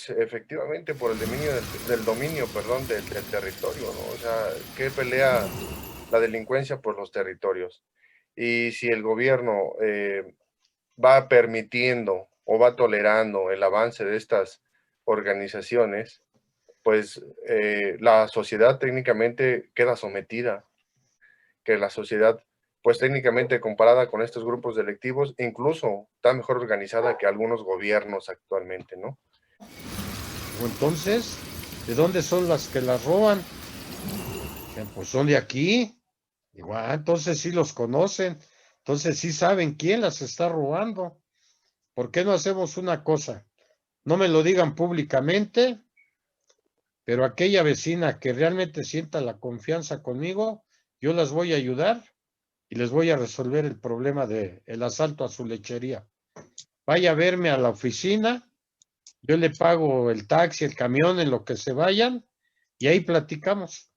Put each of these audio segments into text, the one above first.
pues efectivamente por el dominio del dominio, perdón, del territorio, ¿no? O sea, ¿qué pelea la delincuencia por los territorios? Y si el gobierno va permitiendo o va tolerando el avance de estas organizaciones, pues la sociedad técnicamente queda sometida, que la sociedad, pues técnicamente comparada con estos grupos delictivos, incluso está mejor organizada que algunos gobiernos actualmente, ¿no? O entonces, ¿de dónde son las que las roban? Pues son de aquí. Digo, entonces sí los conocen, entonces sí saben quién las está robando. ¿Por qué no hacemos una cosa? No me lo digan públicamente, pero aquella vecina que realmente sienta la confianza conmigo, yo las voy a ayudar y les voy a resolver el problema del asalto a su lechería. Vaya a verme a la oficina, yo le pago el taxi, el camión, en lo que se vayan, y ahí platicamos.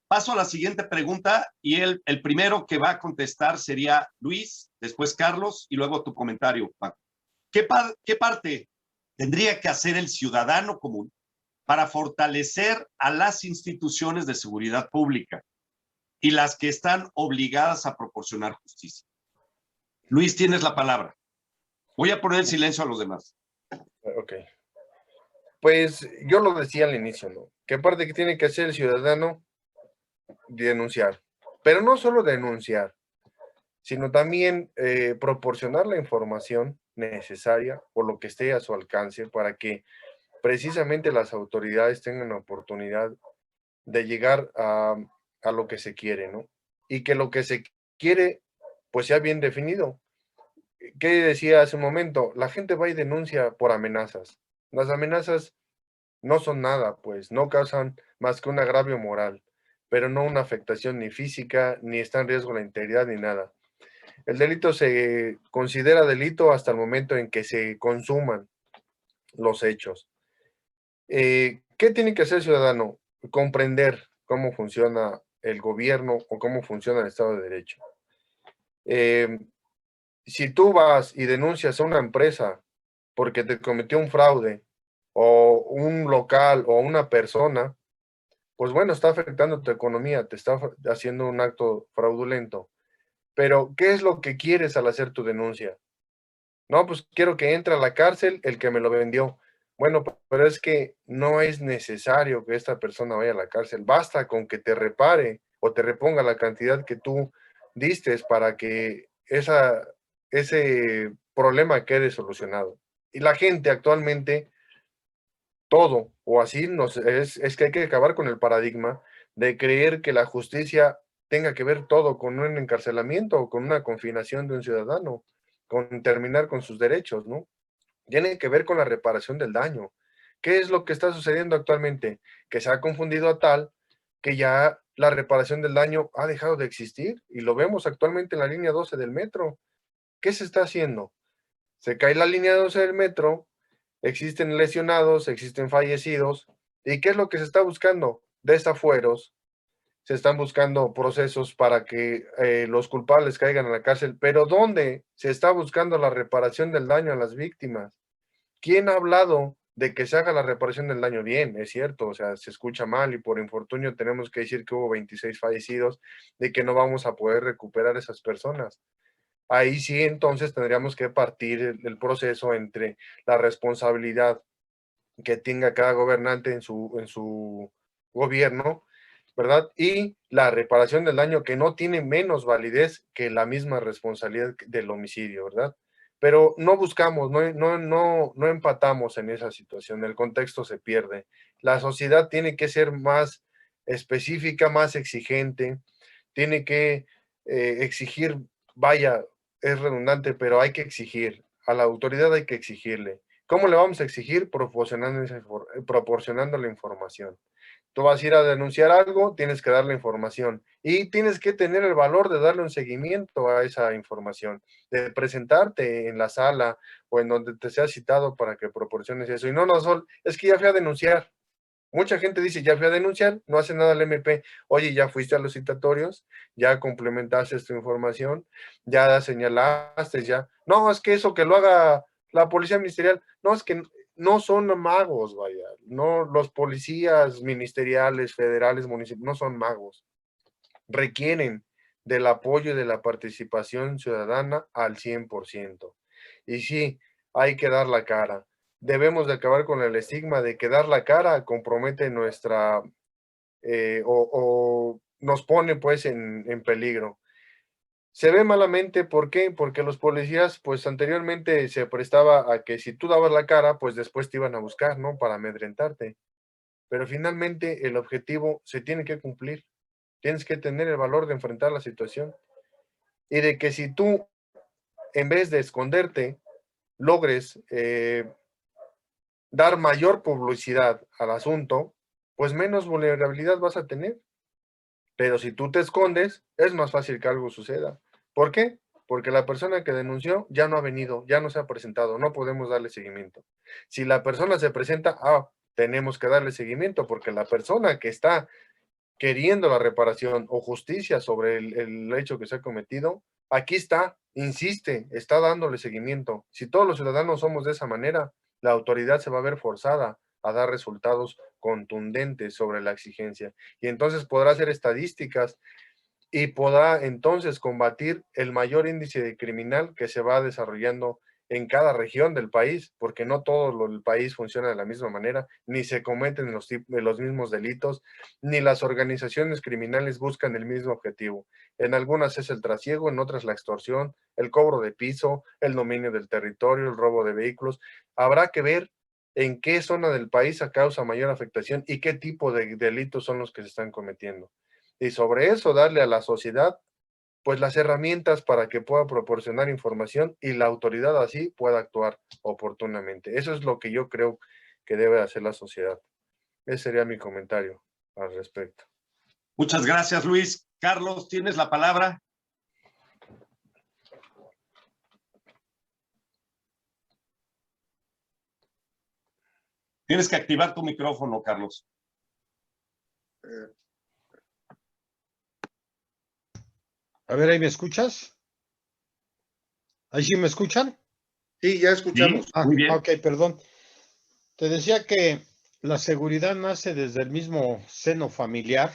Paso a la siguiente pregunta y el primero que va a contestar sería Luis, después Carlos y luego tu comentario, Paco. ¿Qué parte tendría que hacer el ciudadano común para fortalecer a las instituciones de seguridad pública y las que están obligadas a proporcionar justicia? Luis, tienes la palabra. Voy a poner en silencio a los demás. Ok. Pues yo lo decía al inicio, ¿no? ¿Qué parte que tiene que hacer el ciudadano? Denunciar. Pero no solo denunciar, sino también proporcionar la información necesaria o lo que esté a su alcance para que precisamente las autoridades tengan la oportunidad de llegar a lo que se quiere, ¿no? Y que lo que se quiere, pues sea bien definido. ¿Qué decía hace un momento? La gente va y denuncia por amenazas. Las amenazas no son nada, pues no causan más que un agravio moral, pero no una afectación ni física, ni está en riesgo la integridad, ni nada. El delito se considera delito hasta el momento en que se consuman los hechos. ¿Qué tiene que hacer el ciudadano? Comprender cómo funciona el gobierno o cómo funciona el Estado de Derecho. Eh, si tú vas y denuncias a una empresa porque te cometió un fraude, o un local o una persona, pues bueno, está afectando tu economía, te está haciendo un acto fraudulento. Pero, ¿qué es lo que quieres al hacer tu denuncia? No, pues quiero que entre a la cárcel el que me lo vendió. Bueno, pero es que no es necesario que esta persona vaya a la cárcel. Basta con que te repare o te reponga la cantidad que tú diste para que ese problema quede solucionado. Y la gente actualmente todo, o así es que hay que acabar con el paradigma de creer que la justicia tenga que ver todo con un encarcelamiento o con una confinación de un ciudadano, con terminar con sus derechos, ¿no? Tiene que ver con la reparación del daño. ¿Qué es lo que está sucediendo actualmente? Que se ha confundido a tal que ya la reparación del daño ha dejado de existir y lo vemos actualmente en la línea 12 del metro. ¿Qué se está haciendo? Se cae la línea 12 del metro, existen lesionados, existen fallecidos, ¿y qué es lo que se está buscando? Desafueros, se están buscando procesos para que los culpables caigan en la cárcel, pero ¿dónde se está buscando la reparación del daño a las víctimas? ¿Quién ha hablado de que se haga la reparación del daño? Bien, es cierto, o sea, se escucha mal y por infortunio tenemos que decir que hubo 26 fallecidos, de que no vamos a poder recuperar esas personas. Ahí sí, entonces tendríamos que partir el proceso entre la responsabilidad que tenga cada gobernante en su gobierno, ¿verdad? Y la reparación del daño que no tiene menos validez que la misma responsabilidad del homicidio, ¿verdad? Pero no buscamos, no empatamos en esa situación, el contexto se pierde. La sociedad tiene que ser más específica, más exigente, tiene que exigir, vaya, es redundante, pero hay que exigir, a la autoridad hay que exigirle. ¿Cómo le vamos a exigir? Proporcionando la información. Tú vas a ir a denunciar algo, tienes que darle información y tienes que tener el valor de darle un seguimiento a esa información, de presentarte en la sala o en donde te sea citado para que proporciones eso. Y no, no, Sol, es que ya fui a denunciar. Mucha gente dice, ya fui a denunciar, no hace nada el MP. Oye, ya fuiste a los citatorios, ya complementaste tu información, ya señalaste, ya. No, es que eso que lo haga la policía ministerial, no, es que no son magos, vaya. No, los policías ministeriales, federales, municipales, no son magos. Requieren del apoyo y de la participación ciudadana al 100%. Y sí, hay que dar la cara. Debemos de acabar con el estigma de que dar la cara compromete nuestra, o nos pone pues en peligro. Se ve malamente, ¿por qué? Porque los policías, pues anteriormente se prestaba a que si tú dabas la cara, pues después te iban a buscar, ¿no? Para amedrentarte. Pero finalmente el objetivo se tiene que cumplir. Tienes que tener el valor de enfrentar la situación. Y de que si tú, en vez de esconderte, logres dar mayor publicidad al asunto, pues menos vulnerabilidad vas a tener. Pero si tú te escondes, es más fácil que algo suceda. ¿Por qué? Porque la persona que denunció ya no ha venido, ya no se ha presentado, no podemos darle seguimiento. Si la persona se presenta, tenemos que darle seguimiento porque la persona que está queriendo la reparación o justicia sobre el hecho que se ha cometido, aquí está, insiste, está dándole seguimiento. Si todos los ciudadanos somos de esa manera, la autoridad se va a ver forzada a dar resultados contundentes sobre la exigencia. Y entonces podrá hacer estadísticas y podrá entonces combatir el mayor índice de criminal que se va desarrollando en cada región del país, porque no todo el país funciona de la misma manera, ni se cometen los mismos delitos, ni las organizaciones criminales buscan el mismo objetivo. En algunas es el trasiego, en otras la extorsión, el cobro de piso, el dominio del territorio, el robo de vehículos. Habrá que ver en qué zona del país causa mayor afectación y qué tipo de delitos son los que se están cometiendo. Y sobre eso darle a la sociedad pues las herramientas para que pueda proporcionar información y la autoridad así pueda actuar oportunamente. Eso es lo que yo creo que debe hacer la sociedad. Ese sería mi comentario al respecto. Muchas gracias, Luis. Carlos, tienes la palabra. Tienes que activar tu micrófono, Carlos. A ver, ¿ahí me escuchas? ¿Ahí sí me escuchan? Sí, ya escuchamos. Sí, muy bien. Ok, perdón. Te decía que la seguridad nace desde el mismo seno familiar.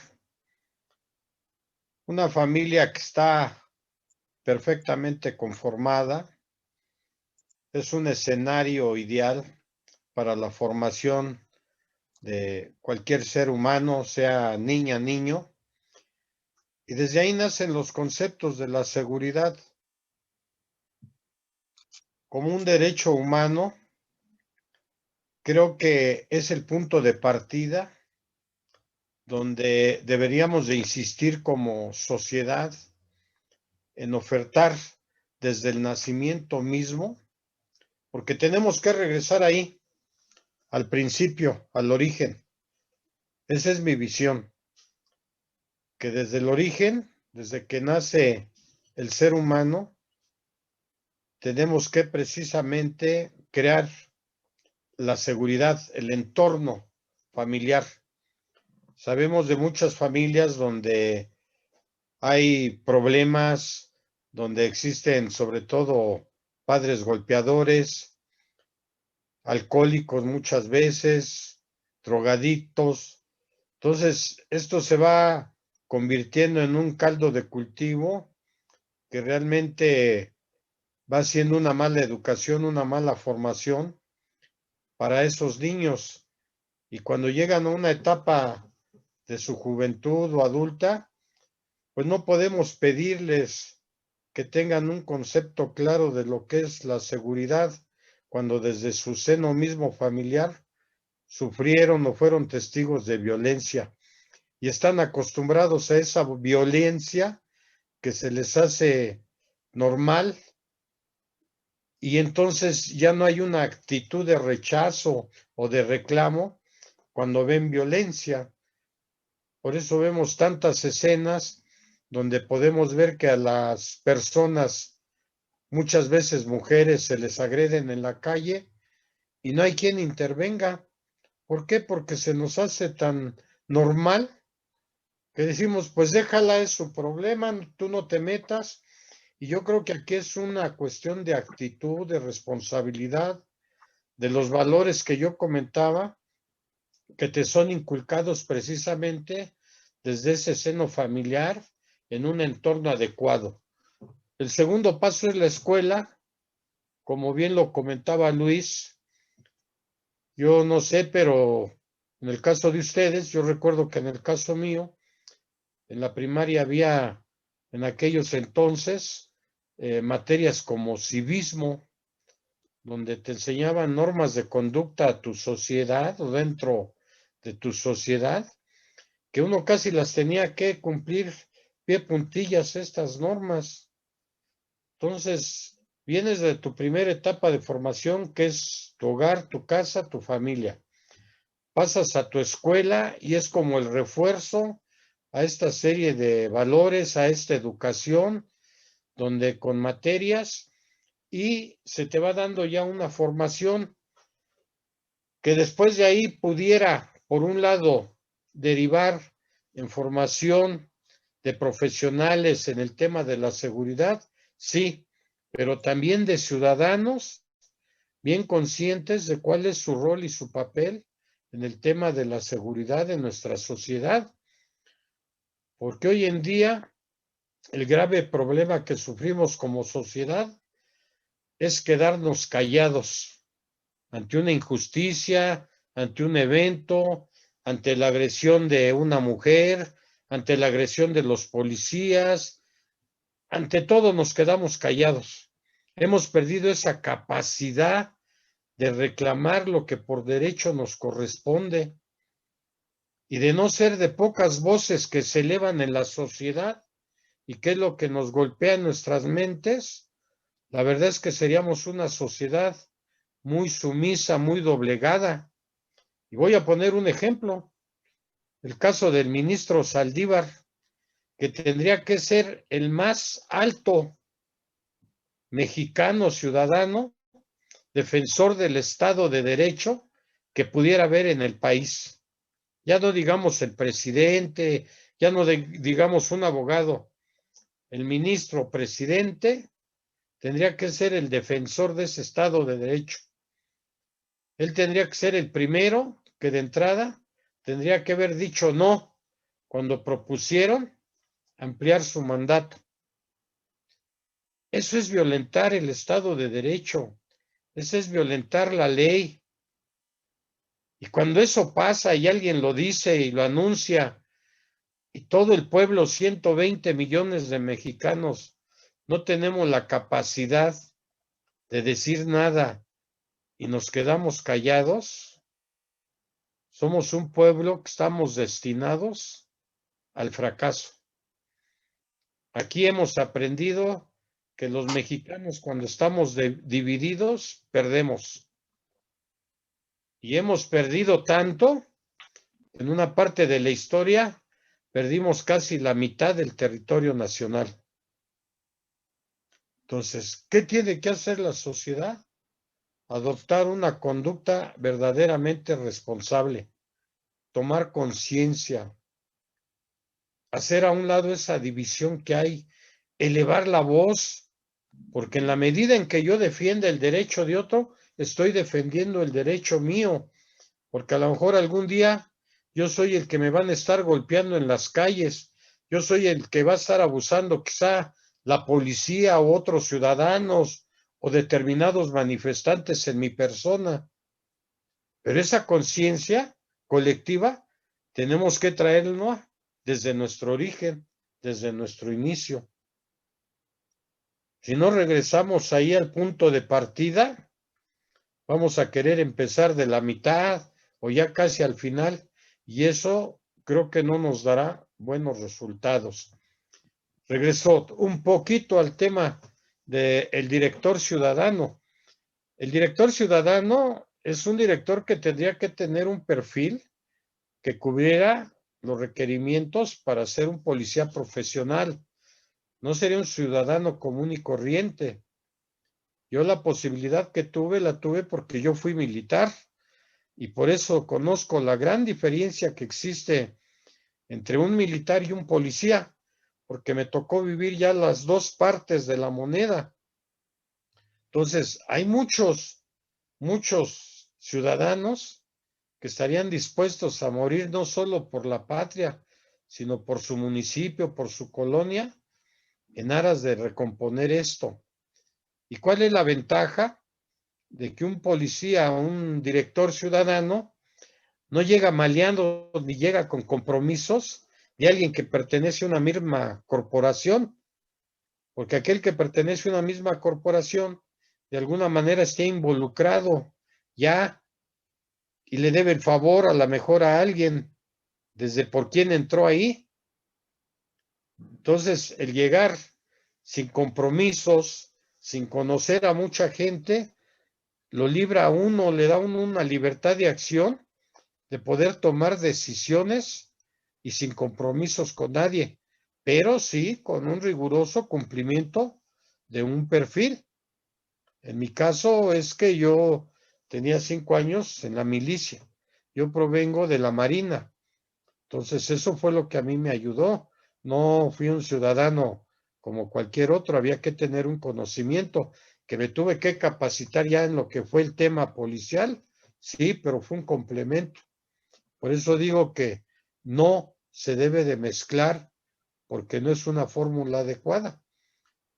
Una familia que está perfectamente conformada. Es un escenario ideal para la formación de cualquier ser humano, sea niña, niño. Y desde ahí nacen los conceptos de la seguridad como un derecho humano. Creo que es el punto de partida donde deberíamos de insistir como sociedad en ofertar desde el nacimiento mismo, porque tenemos que regresar ahí, al principio, al origen. Esa es mi visión, que desde el origen, desde que nace el ser humano, tenemos que precisamente crear la seguridad, el entorno familiar. Sabemos de muchas familias donde hay problemas, donde existen sobre todo padres golpeadores, alcohólicos muchas veces, drogadictos. Entonces, esto se va convirtiendo en un caldo de cultivo que realmente va siendo una mala educación, una mala formación para esos niños. Y cuando llegan a una etapa de su juventud o adulta, pues no podemos pedirles que tengan un concepto claro de lo que es la seguridad cuando desde su seno mismo familiar sufrieron o fueron testigos de violencia y están acostumbrados a esa violencia que se les hace normal y entonces ya no hay una actitud de rechazo o de reclamo cuando ven violencia. Por eso vemos tantas escenas donde podemos ver que a las personas, muchas veces mujeres, se les agreden en la calle y no hay quien intervenga. ¿Por qué? Porque se nos hace tan normal que decimos, pues déjala, es su problema, tú no te metas. Y yo creo que aquí es una cuestión de actitud, de responsabilidad, de los valores que yo comentaba, que te son inculcados precisamente desde ese seno familiar en un entorno adecuado. El segundo paso es la escuela, como bien lo comentaba Luis. Yo no sé, pero en el caso de ustedes, yo recuerdo que en el caso mío, en la primaria había en aquellos entonces materias como civismo, donde te enseñaban normas de conducta a tu sociedad o dentro de tu sociedad, que uno casi las tenía que cumplir pie puntillas estas normas. Entonces, vienes de tu primera etapa de formación, que es tu hogar, tu casa, tu familia. Pasas a tu escuela y es como el refuerzo a esta serie de valores, a esta educación, donde con materias y se te va dando ya una formación que después de ahí pudiera, por un lado, derivar en formación de profesionales en el tema de la seguridad, sí, pero también de ciudadanos bien conscientes de cuál es su rol y su papel en el tema de la seguridad en nuestra sociedad, porque hoy en día el grave problema que sufrimos como sociedad es quedarnos callados ante una injusticia, ante un evento, ante la agresión de una mujer, ante la agresión de los policías, ante todo nos quedamos callados. Hemos perdido esa capacidad de reclamar lo que por derecho nos corresponde y de no ser de pocas voces que se elevan en la sociedad y que es lo que nos golpea en nuestras mentes. La verdad es que seríamos una sociedad muy sumisa, muy doblegada. Y voy a poner un ejemplo, el caso del ministro Saldívar, que tendría que ser el más alto mexicano ciudadano, defensor del Estado de Derecho que pudiera haber en el país. Ya no digamos el presidente, ya no digamos un abogado, el ministro presidente tendría que ser el defensor de ese Estado de Derecho. Él tendría que ser el primero que de entrada tendría que haber dicho no cuando propusieron ampliar su mandato. Eso es violentar el Estado de Derecho, eso es violentar la ley. Y cuando eso pasa y alguien lo dice y lo anuncia, y todo el pueblo, 120 millones de mexicanos, no tenemos la capacidad de decir nada y nos quedamos callados, somos un pueblo que estamos destinados al fracaso. Aquí hemos aprendido que los mexicanos cuando estamos divididos, perdemos. Y hemos perdido tanto, en una parte de la historia, perdimos casi la mitad del territorio nacional. Entonces, ¿qué tiene que hacer la sociedad? Adoptar una conducta verdaderamente responsable, tomar conciencia, hacer a un lado esa división que hay, elevar la voz, porque en la medida en que yo defienda el derecho de otro, estoy defendiendo el derecho mío, porque a lo mejor algún día yo soy el que me van a estar golpeando en las calles, yo soy el que va a estar abusando, quizá la policía o otros ciudadanos o determinados manifestantes en mi persona, pero esa conciencia colectiva tenemos que traerla desde nuestro origen, desde nuestro inicio. Si no regresamos ahí al punto de partida, vamos a querer empezar de la mitad o ya casi al final, y eso creo que no nos dará buenos resultados. Regreso un poquito al tema del director ciudadano. El director ciudadano es un director que tendría que tener un perfil que cubriera los requerimientos para ser un policía profesional. No sería un ciudadano común y corriente. Yo la posibilidad que tuve, la tuve porque yo fui militar y por eso conozco la gran diferencia que existe entre un militar y un policía, porque me tocó vivir ya las dos partes de la moneda. Entonces, hay muchos ciudadanos que estarían dispuestos a morir no solo por la patria, sino por su municipio, por su colonia, en aras de recomponer esto. ¿Y cuál es la ventaja de que un policía o un director ciudadano no llega maleando ni llega con compromisos de alguien que pertenece a una misma corporación? Porque aquel que pertenece a una misma corporación, de alguna manera está involucrado ya y le debe el favor a la mejor a alguien desde por quién entró ahí. Entonces, el llegar sin compromisos, sin conocer a mucha gente, lo libra a uno, le da a uno una libertad de acción, de poder tomar decisiones y sin compromisos con nadie, pero sí con un riguroso cumplimiento de un perfil. En mi caso es que yo tenía 5 años en la milicia. Yo provengo de la Marina. Entonces eso fue lo que a mí me ayudó. No fui un ciudadano como cualquier otro. Había que tener un conocimiento que me tuve que capacitar ya en lo que fue el tema policial. Sí, pero fue un complemento. Por eso digo que no se debe de mezclar porque no es una fórmula adecuada.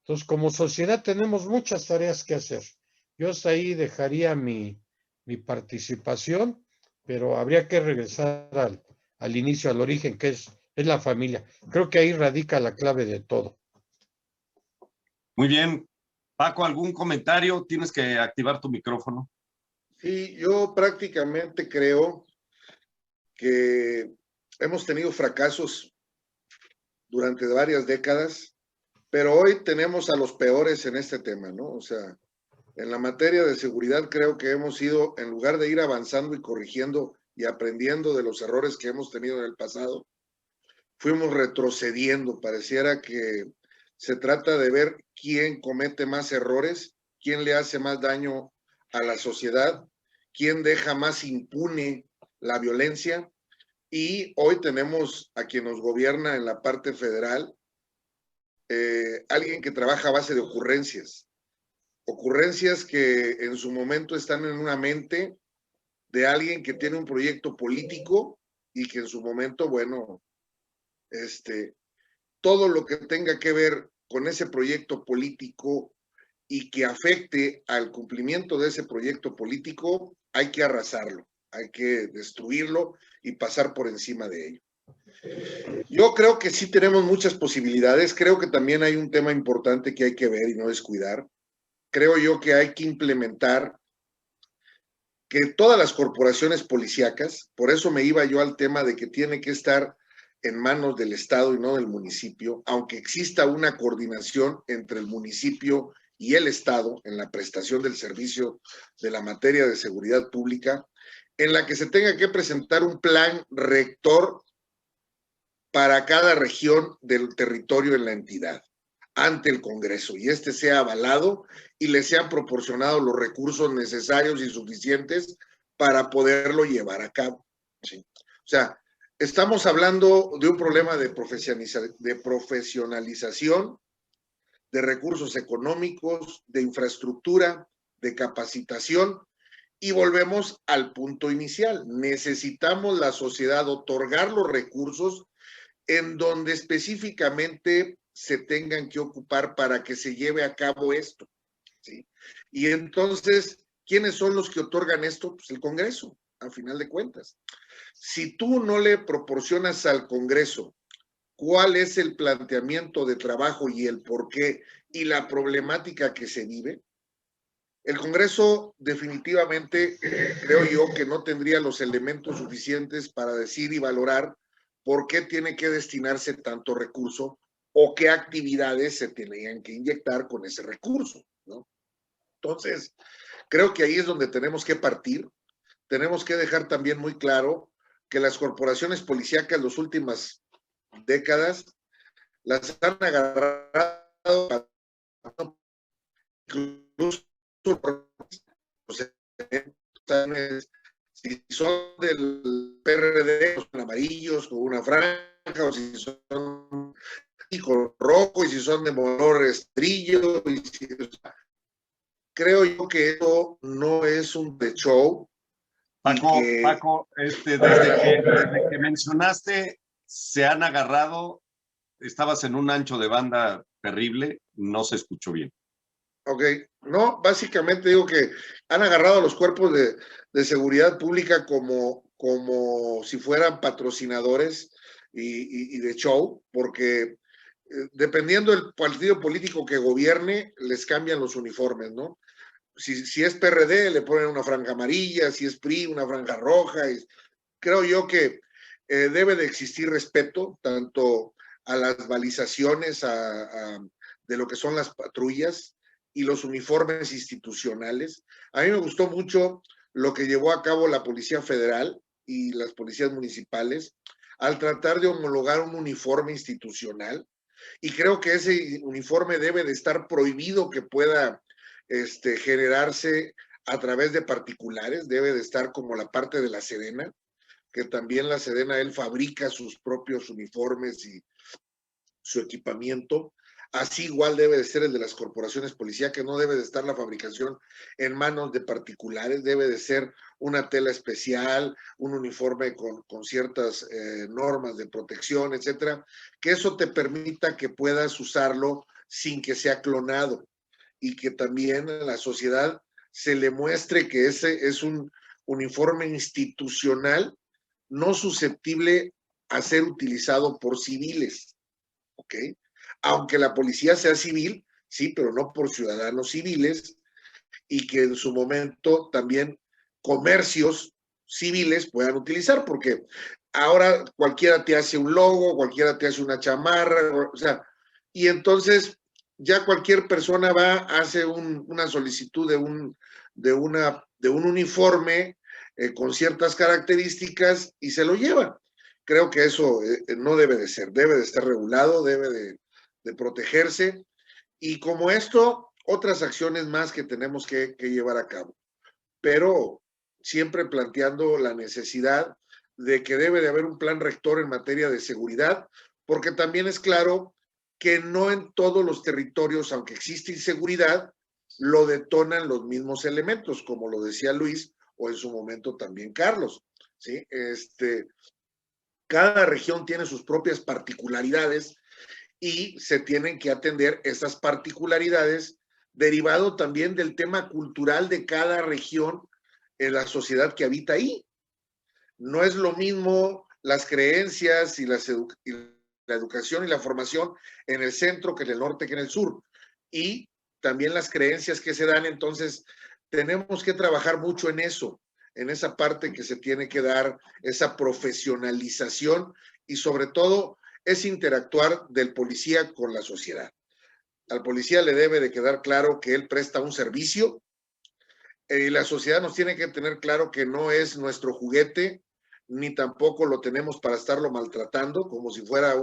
Entonces, como sociedad tenemos muchas tareas que hacer. Yo hasta ahí dejaría mi participación, pero habría que regresar al inicio, al origen, que es la familia. Creo que ahí radica la clave de todo. Muy bien. Paco, ¿algún comentario? Tienes que activar tu micrófono. Sí, yo prácticamente creo que hemos tenido fracasos durante varias décadas, pero hoy tenemos a los peores en este tema, ¿no? O sea, en la materia de seguridad creo que hemos ido, en lugar de ir avanzando y corrigiendo y aprendiendo de los errores que hemos tenido en el pasado, fuimos retrocediendo. Pareciera que se trata de ver quién comete más errores, quién le hace más daño a la sociedad, quién deja más impune la violencia. Y hoy tenemos a quien nos gobierna en la parte federal, alguien que trabaja a base de ocurrencias que en su momento están en una mente de alguien que tiene un proyecto político y que en su momento, bueno, todo lo que tenga que ver con ese proyecto político y que afecte al cumplimiento de ese proyecto político, hay que arrasarlo, hay que destruirlo y pasar por encima de ello. Yo creo que sí tenemos muchas posibilidades. Creo que también hay un tema importante que hay que ver y no descuidar. Creo yo que hay que implementar que todas las corporaciones policíacas, por eso me iba yo al tema de que tiene que estar en manos del Estado y no del municipio, aunque exista una coordinación entre el municipio y el Estado en la prestación del servicio de la materia de seguridad pública, en la que se tenga que presentar un plan rector para cada región del territorio en la entidad. ante el Congreso y este sea avalado y le sean proporcionados los recursos necesarios y suficientes para poderlo llevar a cabo. ¿Sí? O sea, estamos hablando de un problema de profesionalización, de recursos económicos, de infraestructura, de capacitación, y volvemos al punto inicial. Necesitamos la sociedad otorgar los recursos en donde específicamente se tengan que ocupar para que se lleve a cabo esto, ¿sí? Y entonces, ¿quiénes son los que otorgan esto? Pues el Congreso, a final de cuentas. Si tú no le proporcionas al Congreso cuál es el planteamiento de trabajo y el por qué y la problemática que se vive, el Congreso definitivamente creo yo que no tendría los elementos suficientes para decir y valorar por qué tiene que destinarse tanto recurso o qué actividades se tenían que inyectar con ese recurso, ¿no? Entonces, creo que ahí es donde tenemos que partir. Tenemos que dejar también muy claro que las corporaciones policíacas las últimas décadas las han agarrado incluso si son del PRD, son amarillos con una franja, o si son con rojo, y si son de color estrillo. Creo yo que eso no es un de show. Paco, desde que mencionaste, se han agarrado, estabas en un ancho de banda terrible, no se escuchó bien. Ok, no, básicamente digo que han agarrado a los cuerpos de seguridad pública como si fueran patrocinadores y de show, porque dependiendo del partido político que gobierne, les cambian los uniformes, ¿no? Si es PRD, le ponen una franja amarilla, si es PRI, una franja roja. Creo yo que debe de existir respeto tanto a las balizaciones de lo que son las patrullas y los uniformes institucionales. A mí me gustó mucho lo que llevó a cabo la Policía Federal y las policías municipales al tratar de homologar un uniforme institucional, y creo que ese uniforme debe de estar prohibido que pueda generarse a través de particulares, debe de estar como la parte de la Sedena, que también la Sedena, él fabrica sus propios uniformes y su equipamiento. Así igual debe de ser el de las corporaciones policíacas, no debe de estar la fabricación en manos de particulares, debe de ser una tela especial, un uniforme con ciertas normas de protección, etcétera, que eso te permita que puedas usarlo sin que sea clonado y que también a la sociedad se le muestre que ese es un uniforme institucional no susceptible a ser utilizado por civiles, ¿ok? Aunque la policía sea civil, sí, pero no por ciudadanos civiles, y que en su momento también comercios civiles puedan utilizar, porque ahora cualquiera te hace un logo, cualquiera te hace una chamarra, o sea, y entonces ya cualquier persona va, hace una solicitud de un uniforme con ciertas características y se lo lleva. Creo que eso no debe de ser, debe de estar regulado, debe de protegerse, y como esto, otras acciones más que tenemos que llevar a cabo, pero siempre planteando la necesidad de que debe de haber un plan rector en materia de seguridad, porque también es claro que no en todos los territorios, aunque existe inseguridad, lo detonan los mismos elementos, como lo decía Luis, o en su momento también Carlos, ¿sí? Cada región tiene sus propias particularidades y se tienen que atender esas particularidades derivado también del tema cultural de cada región en la sociedad que habita ahí. No es lo mismo las creencias y la educación y la formación en el centro que en el norte que en el sur, y también las creencias que se dan. Entonces tenemos que trabajar mucho en eso, en esa parte que se tiene que dar, esa profesionalización, y sobre todo es interactuar del policía con la sociedad. Al policía le debe de quedar claro que él presta un servicio, y la sociedad nos tiene que tener claro que no es nuestro juguete, ni tampoco lo tenemos para estarlo maltratando como si fuera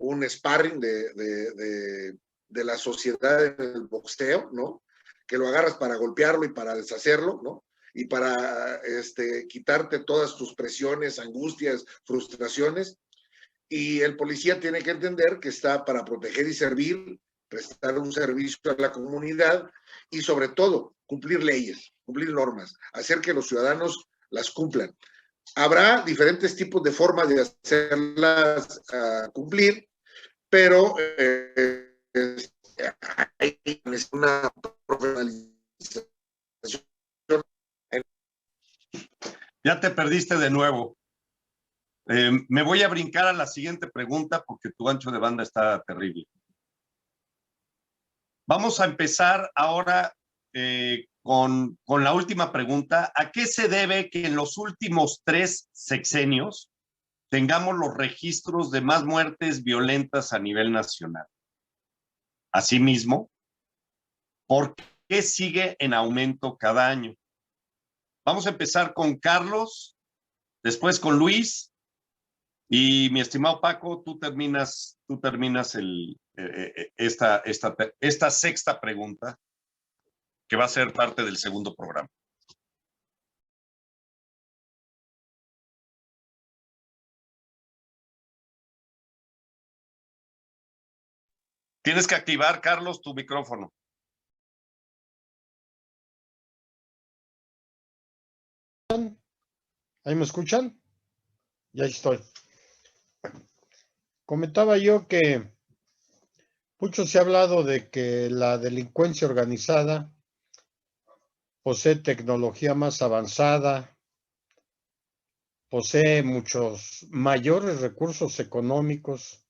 un sparring de la sociedad en el boxeo, ¿no? Que lo agarras para golpearlo y para deshacerlo, ¿no? Y para quitarte todas tus presiones, angustias, frustraciones. Y el policía tiene que entender que está para proteger y servir, prestar un servicio a la comunidad y sobre todo cumplir leyes, cumplir normas, hacer que los ciudadanos las cumplan. Habrá diferentes tipos de formas de hacerlas cumplir, pero hay una profesionalización. Ya te perdiste de nuevo. Me voy a brincar a la siguiente pregunta porque tu ancho de banda está terrible. Vamos a empezar ahora con la última pregunta. ¿A qué se debe que en los últimos 3 sexenios tengamos los registros de más muertes violentas a nivel nacional? Asimismo, ¿por qué sigue en aumento cada año? Vamos a empezar con Carlos, después con Luis, y mi estimado Paco, tú terminas esta sexta pregunta, que va a ser parte del segundo programa. Tienes que activar, Carlos, tu micrófono. ¿Ahí me escuchan? Ya estoy. Comentaba yo que mucho se ha hablado de que la delincuencia organizada posee tecnología más avanzada, posee muchos mayores recursos económicos,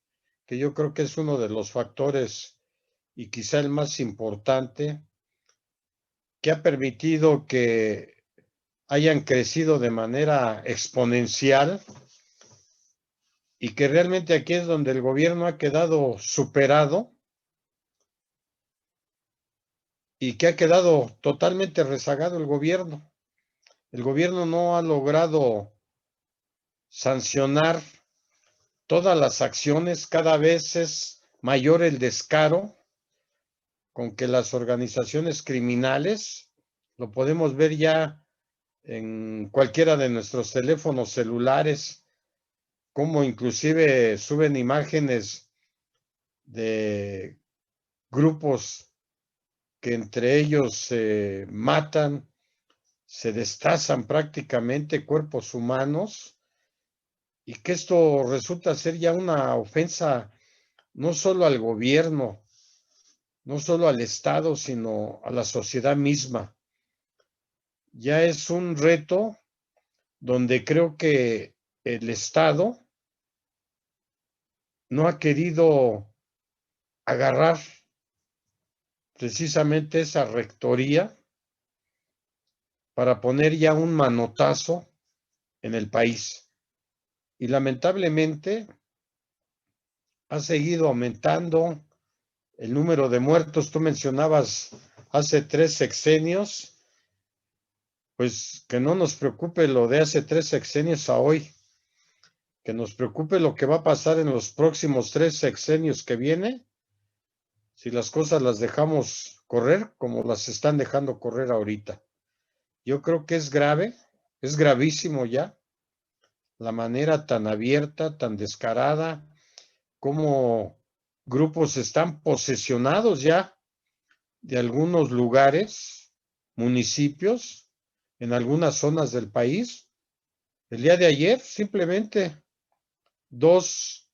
que yo creo que es uno de los factores y quizá el más importante, que ha permitido que hayan crecido de manera exponencial y que realmente aquí es donde el gobierno ha quedado superado y que ha quedado totalmente rezagado el gobierno. El gobierno no ha logrado sancionar todas las acciones, cada vez es mayor el descaro con que las organizaciones criminales, lo podemos ver ya en cualquiera de nuestros teléfonos celulares, como inclusive suben imágenes de grupos que entre ellos se matan, se destazan prácticamente cuerpos humanos, y que esto resulta ser ya una ofensa no solo al gobierno, no solo al Estado, sino a la sociedad misma. Ya es un reto donde creo que el Estado no ha querido agarrar precisamente esa rectoría para poner ya un manotazo en el país. Y lamentablemente ha seguido aumentando el número de muertos. Tú mencionabas hace 3 sexenios, pues que no nos preocupe lo de hace 3 sexenios a hoy, que nos preocupe lo que va a pasar en los próximos 3 sexenios que viene, si las cosas las dejamos correr como las están dejando correr ahorita. Yo creo que es grave, es gravísimo ya, la manera tan abierta, tan descarada, como grupos están posesionados ya de algunos lugares, municipios, en algunas zonas del país. El día de ayer, simplemente 2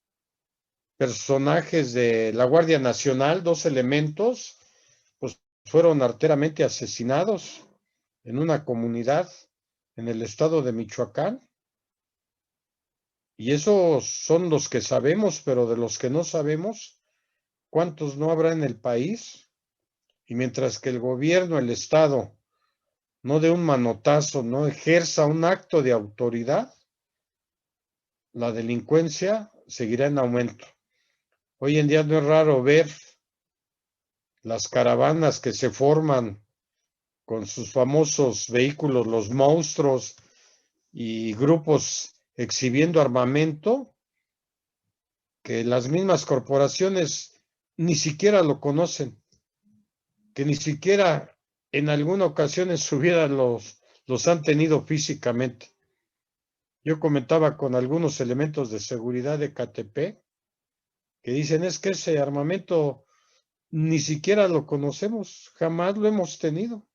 personajes de la Guardia Nacional, 2 elementos, pues fueron arteramente asesinados en una comunidad en el estado de Michoacán. Y esos son los que sabemos, pero de los que no sabemos, ¿cuántos no habrá en el país? Y mientras que el gobierno, el Estado, no dé un manotazo, no ejerza un acto de autoridad, la delincuencia seguirá en aumento. Hoy en día no es raro ver las caravanas que se forman con sus famosos vehículos, los monstruos, y grupos exhibiendo armamento que las mismas corporaciones ni siquiera lo conocen, que ni siquiera en alguna ocasión en su vida los han tenido físicamente. Yo comentaba con algunos elementos de seguridad de KTP que dicen es que ese armamento ni siquiera lo conocemos, jamás lo hemos tenido.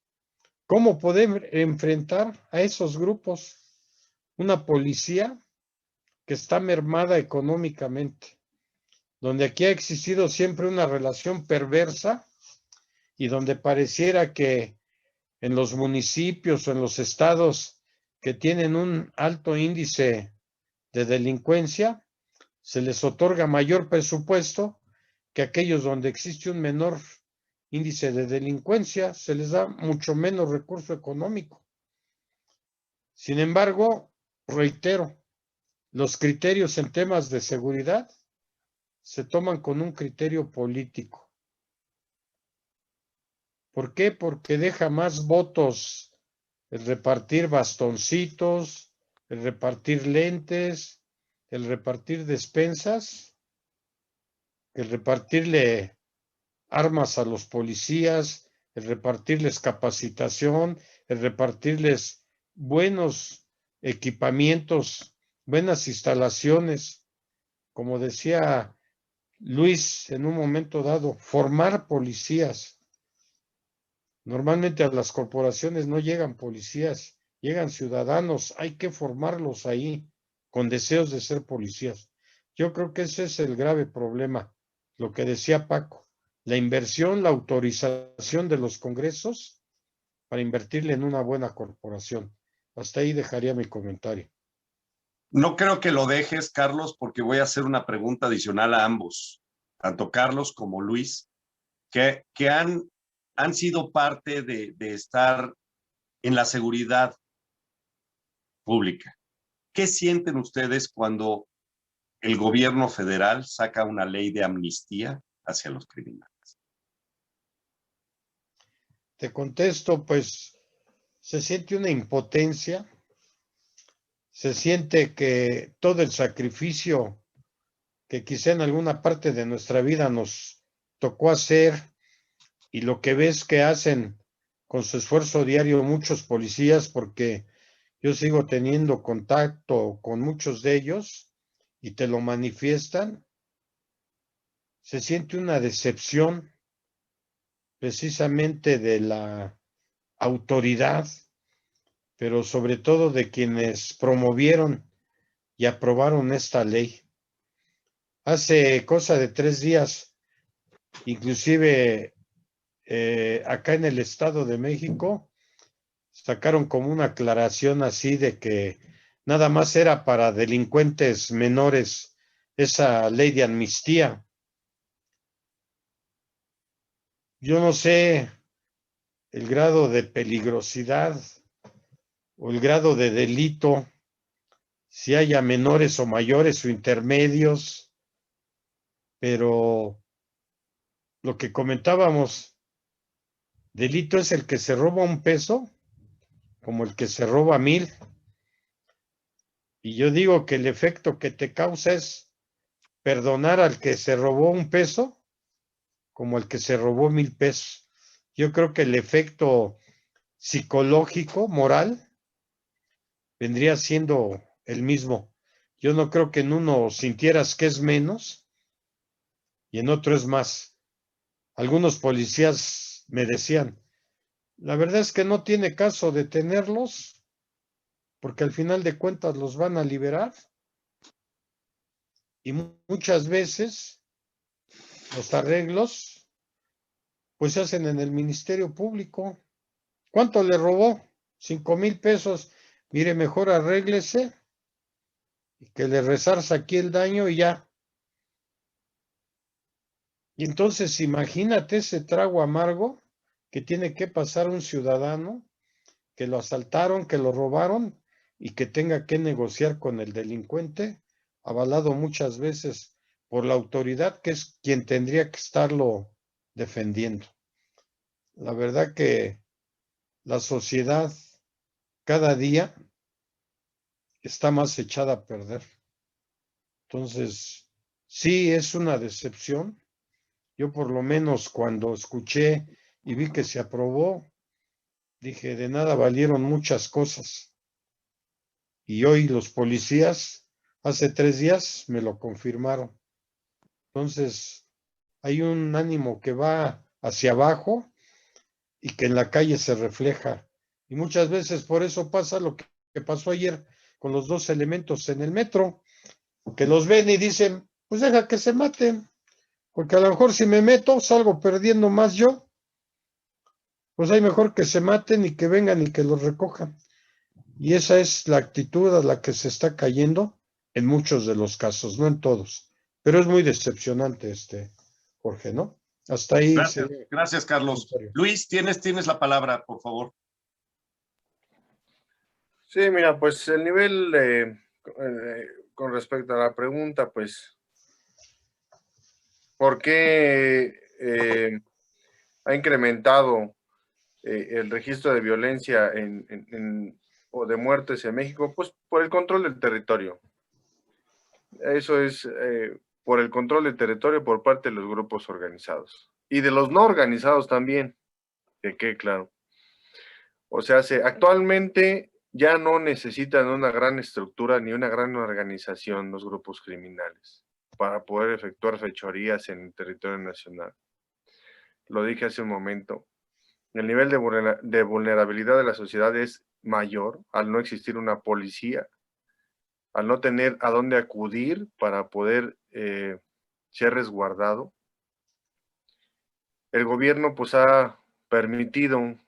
¿Cómo podemos enfrentar a esos grupos? Una policía que está mermada económicamente, donde aquí ha existido siempre una relación perversa y donde pareciera que en los municipios o en los estados que tienen un alto índice de delincuencia, se les otorga mayor presupuesto que aquellos donde existe un menor índice de delincuencia, se les da mucho menos recurso económico. Sin embargo, reitero, los criterios en temas de seguridad se toman con un criterio político. ¿Por qué? Porque deja más votos el repartir bastoncitos, el repartir lentes, el repartir despensas, el repartirle armas a los policías, el repartirles capacitación, el repartirles buenos equipamientos, buenas instalaciones. Como decía Luis en un momento dado, formar policías. Normalmente a las corporaciones no llegan policías, llegan ciudadanos, hay que formarlos ahí con deseos de ser policías. Yo creo que ese es el grave problema, lo que decía Paco, la inversión, la autorización de los congresos para invertirle en una buena corporación. Hasta ahí dejaría mi comentario. No creo que lo dejes, Carlos, porque voy a hacer una pregunta adicional a ambos, tanto Carlos como Luis, que han sido parte de estar en la seguridad pública. ¿Qué sienten ustedes cuando el gobierno federal saca una ley de amnistía hacia los criminales? Te contesto, pues se siente una impotencia, se siente que todo el sacrificio que quizá en alguna parte de nuestra vida nos tocó hacer y lo que ves que hacen con su esfuerzo diario muchos policías, porque yo sigo teniendo contacto con muchos de ellos y te lo manifiestan, se siente una decepción precisamente de la autoridad, pero sobre todo de quienes promovieron y aprobaron esta ley. Hace cosa de 3 días, inclusive acá en el Estado de México, sacaron como una aclaración así de que nada más era para delincuentes menores esa ley de amnistía. Yo no sé el grado de peligrosidad o el grado de delito, si haya menores o mayores o intermedios, pero lo que comentábamos, delito es el que se roba un peso como el que se roba 1000. Y yo digo que el efecto que te causa es perdonar al que se robó un peso como el que se robó 1000 pesos. Yo creo que el efecto psicológico, moral, vendría siendo el mismo. Yo no creo que en uno sintieras que es menos y en otro es más. Algunos policías me decían, la verdad es que no tiene caso detenerlos porque al final de cuentas los van a liberar y muchas veces los arreglos pues se hacen en el Ministerio Público. ¿Cuánto le robó? 5,000 pesos. Mire, mejor arréglese y que le resarza aquí el daño y ya. Y entonces imagínate ese trago amargo que tiene que pasar un ciudadano que lo asaltaron, que lo robaron y que tenga que negociar con el delincuente, avalado muchas veces por la autoridad que es quien tendría que estarlo defendiendo. La verdad que la sociedad cada día está más echada a perder. Entonces, sí es una decepción. Yo por lo menos cuando escuché y vi que se aprobó, dije, de nada valieron muchas cosas. Y hoy los policías, hace 3 días, me lo confirmaron. Entonces, hay un ánimo que va hacia abajo y que en la calle se refleja. Y muchas veces por eso pasa lo que pasó ayer con los 2 elementos en el metro, que los ven y dicen, pues deja que se maten, porque a lo mejor si me meto salgo perdiendo más yo, pues hay mejor que se maten y que vengan y que los recojan. Y esa es la actitud a la que se está cayendo en muchos de los casos, no en todos, pero es muy decepcionante Jorge, ¿no? Hasta ahí Gracias, gracias, Carlos. comentario. Luis, tienes la palabra, por favor. Sí, mira, pues el nivel con respecto a la pregunta, pues, ¿por qué ha incrementado el registro de violencia o de muertes en México? Pues por el control del territorio. Eso es por el control del territorio por parte de los grupos organizados. Y de los no organizados también, que quede claro. O sea, actualmente ya no necesitan una gran estructura ni una gran organización los grupos criminales para poder efectuar fechorías en el territorio nacional. Lo dije hace un momento. El nivel de vulnerabilidad de la sociedad es mayor al no existir una policía, al no tener a dónde acudir para poder ser resguardado. El gobierno pues ha permitido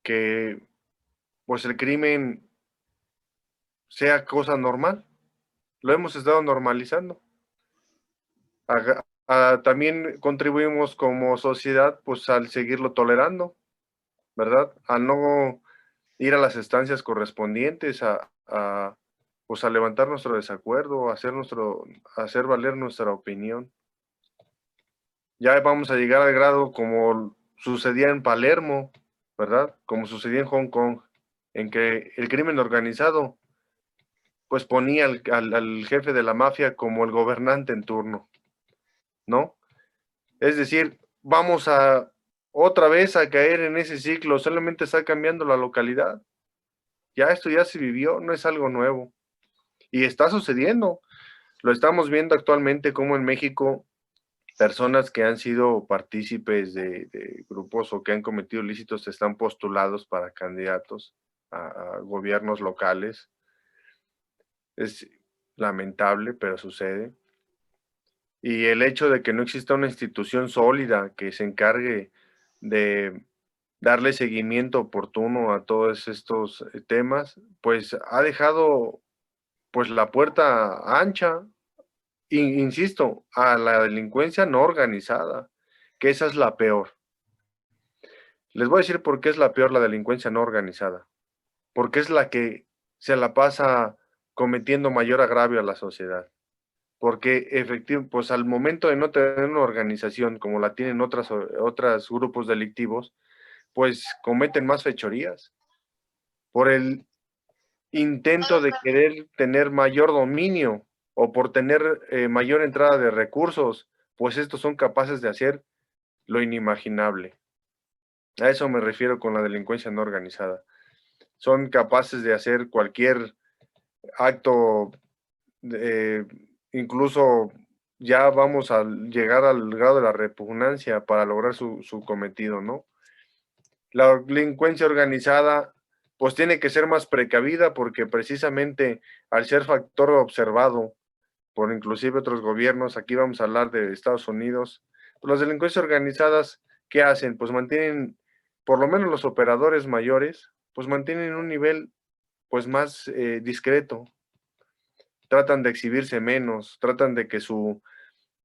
que pues el crimen sea cosa normal. Lo hemos estado normalizando. También contribuimos como sociedad pues al seguirlo tolerando, ¿verdad? A no ir a las instancias correspondientes, pues a levantar nuestro desacuerdo, a hacer valer nuestra opinión. Ya vamos a llegar al grado como sucedía en Palermo, ¿verdad? Como sucedía en Hong Kong, en que el crimen organizado pues ponía al jefe de la mafia como el gobernante en turno, ¿no? Es decir, vamos a otra vez a caer en ese ciclo, solamente está cambiando la localidad. Ya esto ya se vivió, no es algo nuevo. Y está sucediendo. Lo estamos viendo actualmente como en México personas que han sido partícipes de grupos o que han cometido ilícitos están postulados para candidatos a gobiernos locales. Es lamentable, pero sucede. Y el hecho de que no exista una institución sólida que se encargue de darle seguimiento oportuno a todos estos temas, pues ha dejado pues la puerta ancha, insisto, a la delincuencia no organizada, que esa es la peor. Les voy a decir por qué es la peor la delincuencia no organizada, porque es la que se la pasa cometiendo mayor agravio a la sociedad. Porque efectivamente, pues al momento de no tener una organización como la tienen otros grupos delictivos, pues cometen más fechorías. Por el intento de querer tener mayor dominio o por tener mayor entrada de recursos, pues estos son capaces de hacer lo inimaginable. A eso me refiero con la delincuencia no organizada. Son capaces de hacer cualquier acto, incluso ya vamos a llegar al grado de la repugnancia para lograr su cometido, ¿no? La delincuencia organizada pues tiene que ser más precavida porque precisamente al ser factor observado por inclusive otros gobiernos, aquí vamos a hablar de Estados Unidos, pues las delincuencias organizadas, ¿qué hacen? Pues mantienen, por lo menos los operadores mayores, pues mantienen un nivel pues más discreto, tratan de exhibirse menos, tratan de que su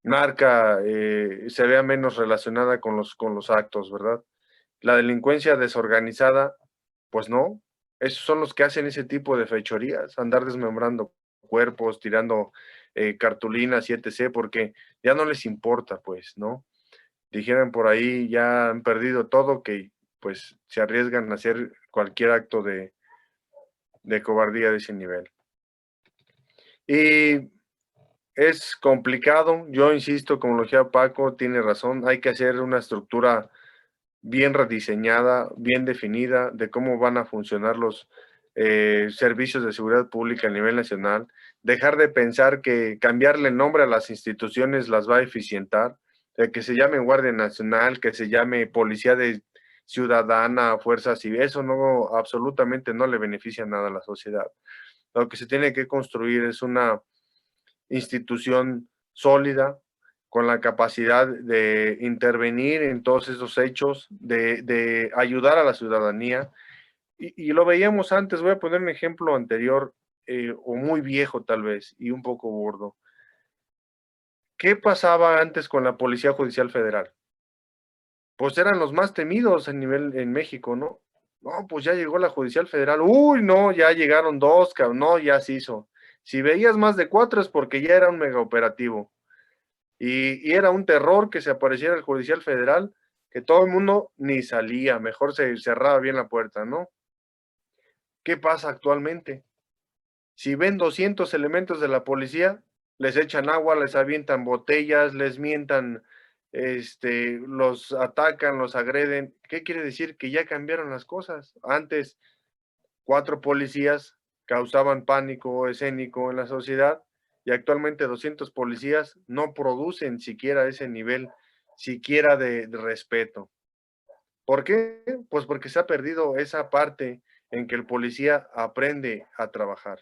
marca se vea menos relacionada con los actos, ¿verdad? La delincuencia desorganizada, pues no, esos son los que hacen ese tipo de fechorías, andar desmembrando cuerpos, tirando cartulinas y etc., porque ya no les importa, pues, ¿no? Dijeran por ahí, ya han perdido todo, que pues se arriesgan a hacer cualquier acto de cobardía de ese nivel. Y es complicado, yo insisto, como lo decía Paco, tiene razón, hay que hacer una estructura bien rediseñada, bien definida de cómo van a funcionar los servicios de seguridad pública a nivel nacional, dejar de pensar que cambiarle el nombre a las instituciones las va a eficientar, de que se llame Guardia Nacional, que se llame Policía de Ciudadana, Fuerza Civil, eso no, absolutamente no le beneficia nada a la sociedad. Lo que se tiene que construir es una institución sólida, con la capacidad de intervenir en todos esos hechos, de ayudar a la ciudadanía. Y lo veíamos antes, voy a poner un ejemplo anterior, o muy viejo tal vez, y un poco burdo. ¿Qué pasaba antes con la Policía Judicial Federal? Pues eran los más temidos a nivel en México, ¿no? No, pues ya llegó la Judicial Federal. Uy, no, ya llegaron dos, cabrón, no, ya se hizo. Si veías más de cuatro es porque ya era un mega operativo. Y era un terror que se apareciera el Judicial Federal, que todo el mundo ni salía, mejor se cerraba bien la puerta, ¿no? ¿Qué pasa actualmente? Si ven 200 elementos de la policía, les echan agua, les avientan botellas, les mientan, los atacan, los agreden. ¿Qué quiere decir? Que ya cambiaron las cosas. Antes, 4 policías causaban pánico escénico en la sociedad y actualmente 200 policías no producen siquiera ese nivel, siquiera de respeto. ¿Por qué? Pues porque se ha perdido esa parte en que el policía aprende a trabajar.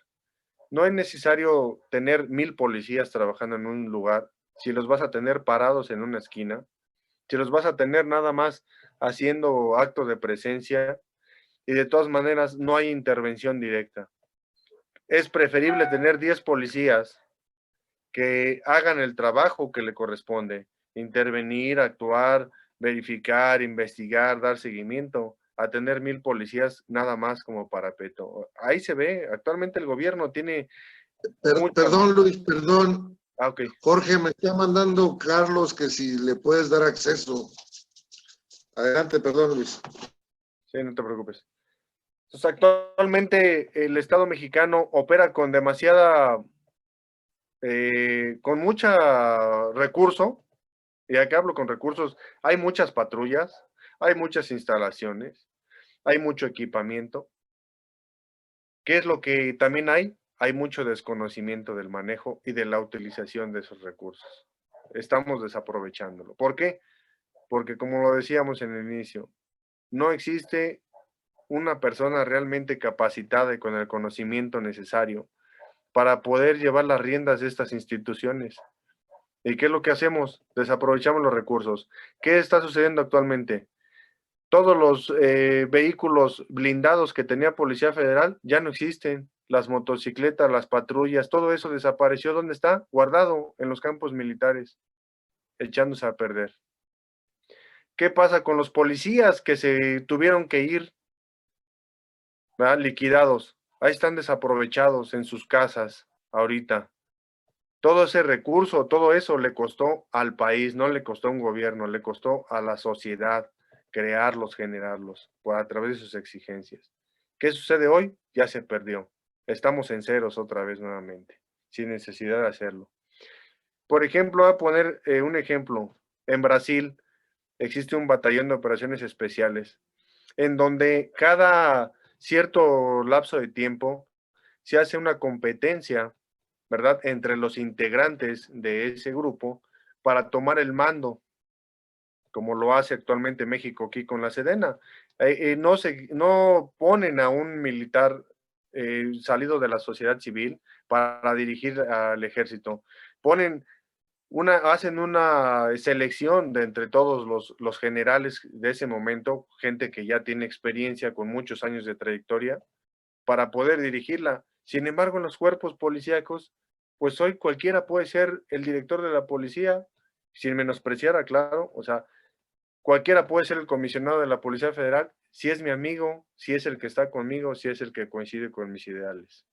No es necesario tener 1000 policías trabajando en un lugar, si los vas a tener parados en una esquina, si los vas a tener nada más haciendo acto de presencia y de todas maneras no hay intervención directa. Es preferible tener 10 policías que hagan el trabajo que le corresponde, intervenir, actuar, verificar, investigar, dar seguimiento, a tener 1000 policías nada más como parapeto. Ahí se ve, actualmente el gobierno tiene mucha... Perdón, Luis, perdón. Ah, ok, Jorge, me está mandando Carlos que si le puedes dar acceso. Adelante, perdón, Luis. sí, no te preocupes. Entonces, actualmente el Estado mexicano opera con demasiada, con mucha recurso, y acá hablo con recursos, hay muchas patrullas, hay muchas instalaciones, hay mucho equipamiento. ¿Qué es lo que también hay? Hay mucho desconocimiento del manejo y de la utilización de esos recursos. Estamos desaprovechándolo. ¿Por qué? Porque como lo decíamos en el inicio, no existe una persona realmente capacitada y con el conocimiento necesario para poder llevar las riendas de estas instituciones. ¿Y qué es lo que hacemos? Desaprovechamos los recursos. ¿Qué está sucediendo actualmente? Todos los vehículos blindados que tenía Policía Federal ya no existen. Las motocicletas, las patrullas, todo eso desapareció. ¿Dónde está? Guardado en los campos militares, echándose a perder. ¿Qué pasa con los policías que se tuvieron que ir, ¿verdad? Liquidados? Ahí están desaprovechados en sus casas ahorita. Todo ese recurso, todo eso le costó al país, no le costó a un gobierno, le costó a la sociedad crearlos, generarlos, a través de sus exigencias. ¿Qué sucede hoy? Ya se perdió. Estamos en ceros otra vez nuevamente, sin necesidad de hacerlo. Por ejemplo, voy a poner un ejemplo. En Brasil existe un batallón de operaciones especiales, en donde cada cierto lapso de tiempo se hace una competencia, ¿verdad?, entre los integrantes de ese grupo para tomar el mando, como lo hace actualmente México aquí con la Sedena. No ponen a un militar salido de la sociedad civil para dirigir al ejército. Hacen una selección de entre todos los generales de ese momento, gente que ya tiene experiencia con muchos años de trayectoria, para poder dirigirla. Sin embargo, en los cuerpos policíacos, pues hoy cualquiera puede ser el director de la policía, sin menospreciar, claro, o sea, cualquiera puede ser el comisionado de la Policía Federal, si es mi amigo, si es el que está conmigo, si es el que coincide con mis ideales.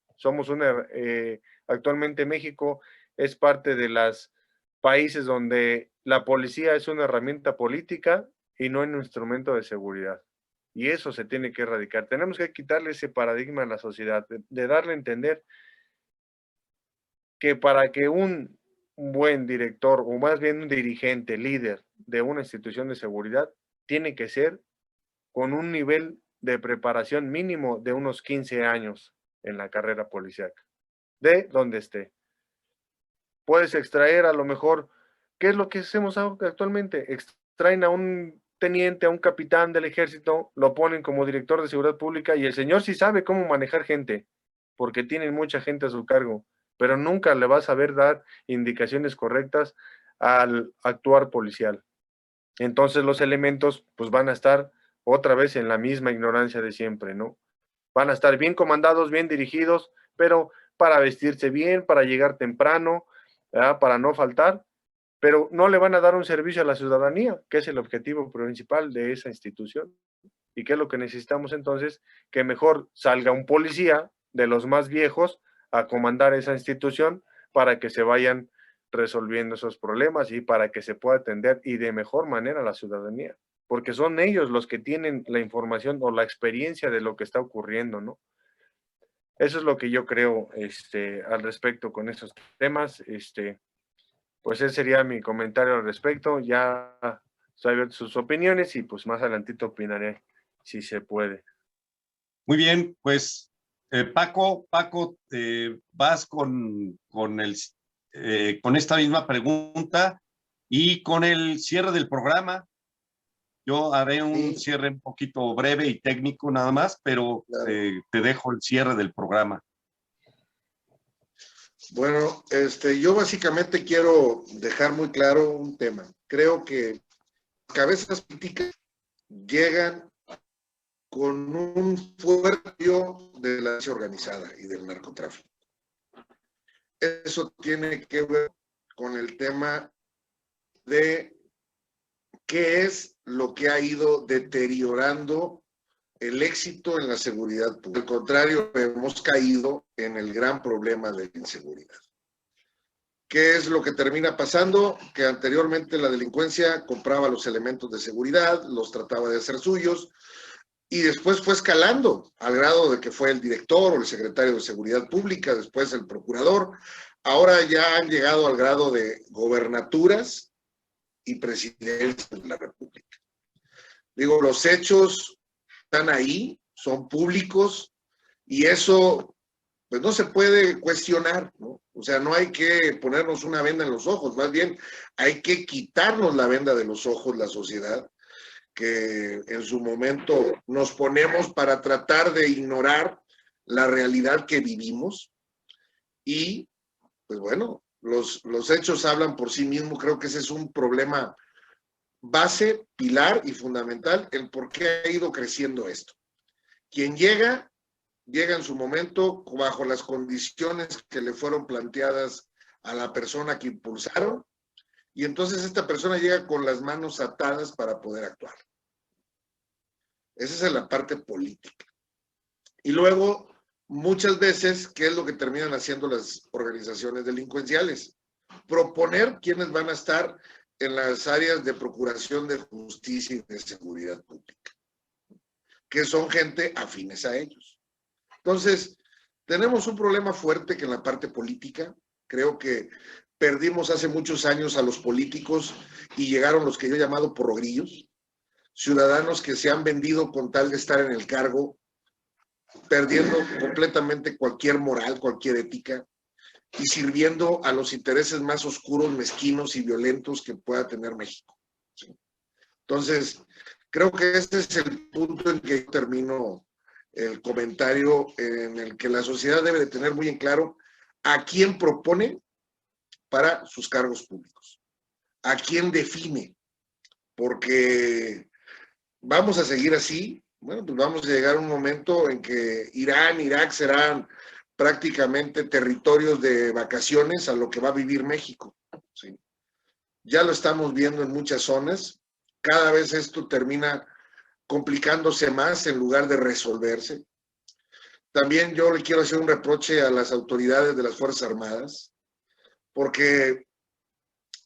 Actualmente México es parte de los países donde la policía es una herramienta política y no un instrumento de seguridad. Y eso se tiene que erradicar. Tenemos que quitarle ese paradigma a la sociedad, de darle a entender que para que un buen director, o más bien un dirigente, líder de una institución de seguridad, tiene que ser con un nivel de preparación mínimo de unos 15 años en la carrera policíaca, de donde esté. Puedes extraer a lo mejor, ¿qué es lo que hacemos actualmente? Extraen a un teniente, a un capitán del ejército, lo ponen como director de seguridad pública y el señor sí sabe cómo manejar gente, porque tienen mucha gente a su cargo, pero nunca le va a saber dar indicaciones correctas al actuar policial. Entonces los elementos pues van a estar otra vez en la misma ignorancia de siempre, ¿no? Van a estar bien comandados, bien dirigidos, pero para vestirse bien, para llegar temprano, ¿verdad? Para no faltar, pero no le van a dar un servicio a la ciudadanía, que es el objetivo principal de esa institución. ¿Y qué es lo que necesitamos entonces? Que mejor salga un policía de los más viejos a comandar esa institución para que se vayan resolviendo esos problemas y para que se pueda atender y de mejor manera a la ciudadanía, porque son ellos los que tienen la información o la experiencia de lo que está ocurriendo, ¿no? Eso es lo que yo creo al respecto con esos temas. Pues ese sería mi comentario al respecto. Ya estoy abierto a sus opiniones y pues más adelantito opinaré si se puede. Muy bien, pues Paco, vas con esta misma pregunta y con el cierre del programa. Yo haré un cierre un poquito breve y técnico nada más, pero Claro. te dejo el cierre del programa. Bueno, yo básicamente quiero dejar muy claro un tema. Creo que cabezas políticas llegan con un fuerte apoyo de la delincuencia organizada y del narcotráfico. Eso tiene que ver con el tema de qué es lo que ha ido deteriorando el éxito en la seguridad pública. Al contrario, hemos caído en el gran problema de la inseguridad. ¿Qué es lo que termina pasando? Que anteriormente la delincuencia compraba los elementos de seguridad, los trataba de hacer suyos, y después fue escalando al grado de que fue el director o el secretario de Seguridad Pública, después el procurador. Ahora ya han llegado al grado de gobernaturas y presidencia de la República. Digo, los hechos están ahí, son públicos, y eso pues no se puede cuestionar, ¿no? O sea, no hay que ponernos una venda en los ojos, más bien hay que quitarnos la venda de los ojos, la sociedad, que en su momento nos ponemos para tratar de ignorar la realidad que vivimos. Y, pues bueno, los hechos hablan por sí mismos. Creo que ese es un problema base, pilar y fundamental, el por qué ha ido creciendo esto. Quien llega en su momento bajo las condiciones que le fueron planteadas a la persona que impulsaron, y entonces esta persona llega con las manos atadas para poder actuar. Esa es la parte política. Y luego, muchas veces, ¿qué es lo que terminan haciendo las organizaciones delincuenciales? Proponer quiénes van a estar en las áreas de procuración de justicia y de seguridad pública, que son gente afines a ellos. Entonces, tenemos un problema fuerte que en la parte política, creo que perdimos hace muchos años a los políticos y llegaron los que yo he llamado porrogrillos, ciudadanos que se han vendido con tal de estar en el cargo, perdiendo completamente cualquier moral, cualquier ética, y sirviendo a los intereses más oscuros, mezquinos y violentos que pueda tener México. ¿Sí? Entonces, creo que este es el punto en que termino el comentario, en el que la sociedad debe de tener muy en claro a quién propone para sus cargos públicos, a quién define, porque vamos a seguir así. Bueno, pues vamos a llegar a un momento en que Irán, Irak serán prácticamente territorios de vacaciones a lo que va a vivir México. ¿Sí? Ya lo estamos viendo en muchas zonas. Cada vez esto termina complicándose más en lugar de resolverse. También yo le quiero hacer un reproche a las autoridades de las Fuerzas Armadas, porque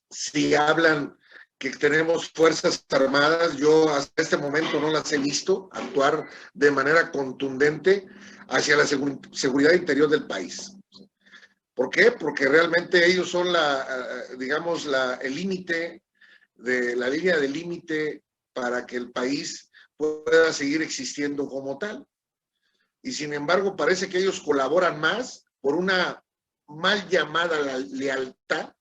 si hablan que tenemos Fuerzas Armadas, yo hasta este momento no las he visto actuar de manera contundente hacia la seguridad interior del país. ¿Por qué? Porque realmente ellos son digamos, el límite, la línea de límite para que el país pueda seguir existiendo como tal. Y sin embargo, parece que ellos colaboran más por una mal llamada lealtad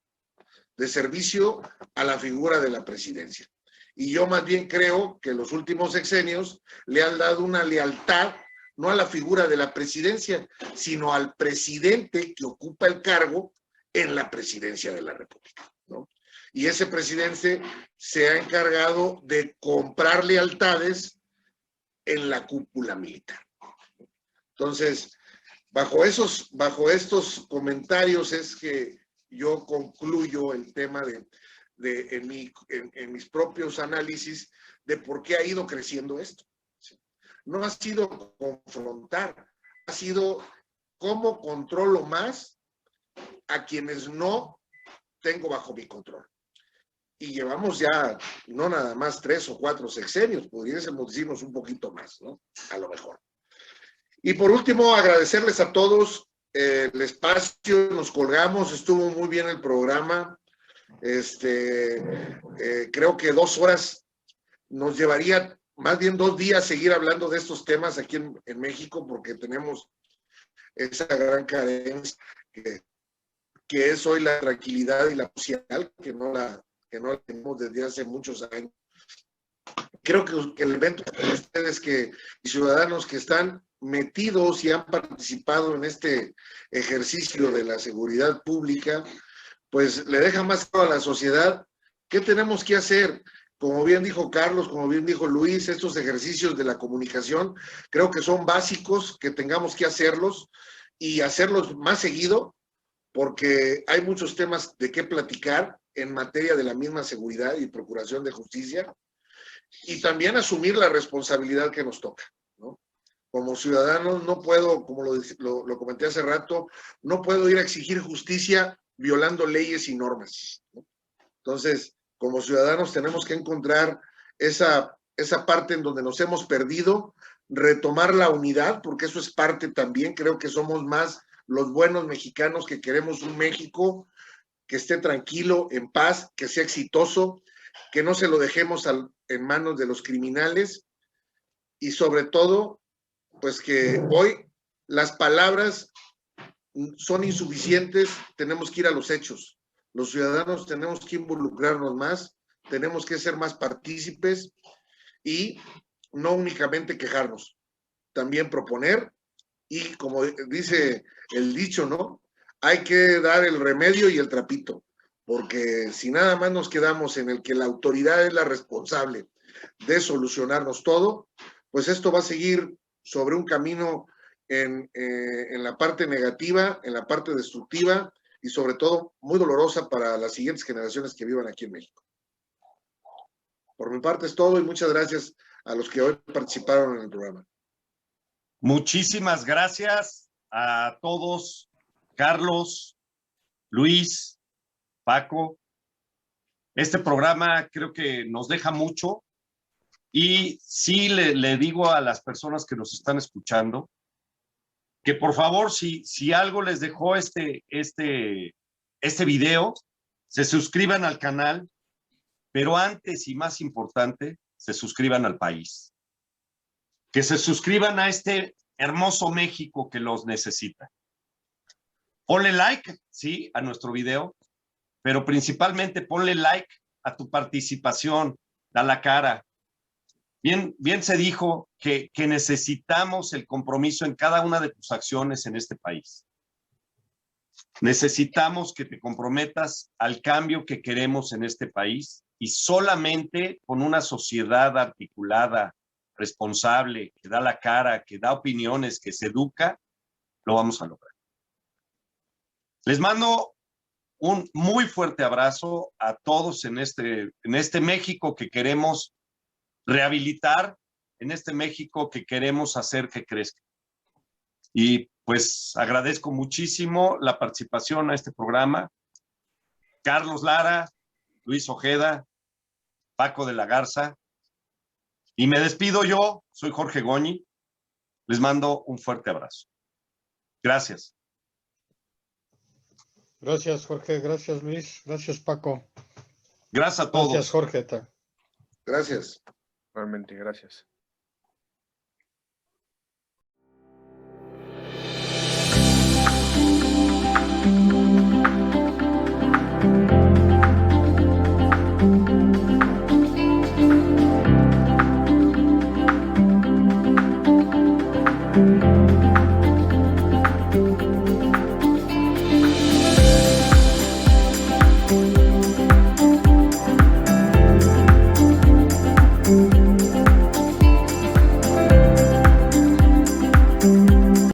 de servicio a la figura de la presidencia. Y yo más bien creo que los últimos sexenios le han dado una lealtad no a la figura de la presidencia, sino al presidente que ocupa el cargo en la presidencia de la República, ¿no? Y ese presidente se ha encargado de comprar lealtades en la cúpula militar. Entonces, bajo estos comentarios es que yo concluyo el tema en mis propios análisis de por qué ha ido creciendo esto. No ha sido confrontar, ha sido cómo controlo más a quienes no tengo bajo mi control. Y llevamos ya no nada más 3 o 4 sexenios, podríamos decirnos un poquito más, ¿no? A lo mejor. Y por último, agradecerles a todos el espacio, nos colgamos, estuvo muy bien el programa. Creo que 2 horas nos llevaría, más bien 2 días, seguir hablando de estos temas aquí en México, porque tenemos esa gran carencia que es hoy la tranquilidad y la paz social, que no la tenemos desde hace muchos años. Creo que el evento de ustedes y ciudadanos que están metidos y han participado en este ejercicio de la seguridad pública, pues le deja más claro a la sociedad qué tenemos que hacer. Como bien dijo Carlos, como bien dijo Luis, estos ejercicios de la comunicación creo que son básicos, que tengamos que hacerlos y hacerlos más seguido, porque hay muchos temas de qué platicar en materia de la misma seguridad y procuración de justicia, y también asumir la responsabilidad que nos toca, ¿no? Como ciudadanos no puedo, como lo comenté hace rato, no puedo ir a exigir justicia violando leyes y normas, ¿no? Entonces, como ciudadanos tenemos que encontrar esa parte en donde nos hemos perdido, retomar la unidad, porque eso es parte también, creo que somos más los buenos mexicanos que queremos un México que esté tranquilo, en paz, que sea exitoso, que no se lo dejemos en manos de los criminales, y sobre todo, pues que hoy las palabras son insuficientes, tenemos que ir a los hechos. Los ciudadanos tenemos que involucrarnos más, tenemos que ser más partícipes y no únicamente quejarnos, también proponer, y como dice el dicho, ¿no? Hay que dar el remedio y el trapito, porque si nada más nos quedamos en el que la autoridad es la responsable de solucionarnos todo, pues esto va a seguir sobre un camino en la parte negativa, en la parte destructiva y sobre todo muy dolorosa para las siguientes generaciones que vivan aquí en México. Por mi parte es todo y muchas gracias a los que hoy participaron en el programa. Muchísimas gracias a todos, Carlos, Luis, Paco. Este programa creo que nos deja mucho y sí le digo a las personas que nos están escuchando que por favor, si algo les dejó este video, se suscriban al canal, pero antes y más importante, se suscriban al país. Que se suscriban a este hermoso México que los necesita. Ponle like, sí, a nuestro video, pero principalmente ponle like a tu participación, da la cara. Bien se dijo que necesitamos el compromiso en cada una de tus acciones en este país. Necesitamos que te comprometas al cambio que queremos en este país y solamente con una sociedad articulada, responsable, que da la cara, que da opiniones, que se educa, lo vamos a lograr. Les mando un muy fuerte abrazo a todos en este México que queremos rehabilitar, en este México que queremos hacer que crezca. Y pues agradezco muchísimo la participación a este programa. Carlos Lara, Luis Ojeda, Paco de la Garza. Y me despido yo, soy Jorge Goñi. Les mando un fuerte abrazo. Gracias. Gracias, Jorge. Gracias, Luis. Gracias, Paco. Gracias a todos. Gracias, Jorge. Gracias. Realmente, gracias.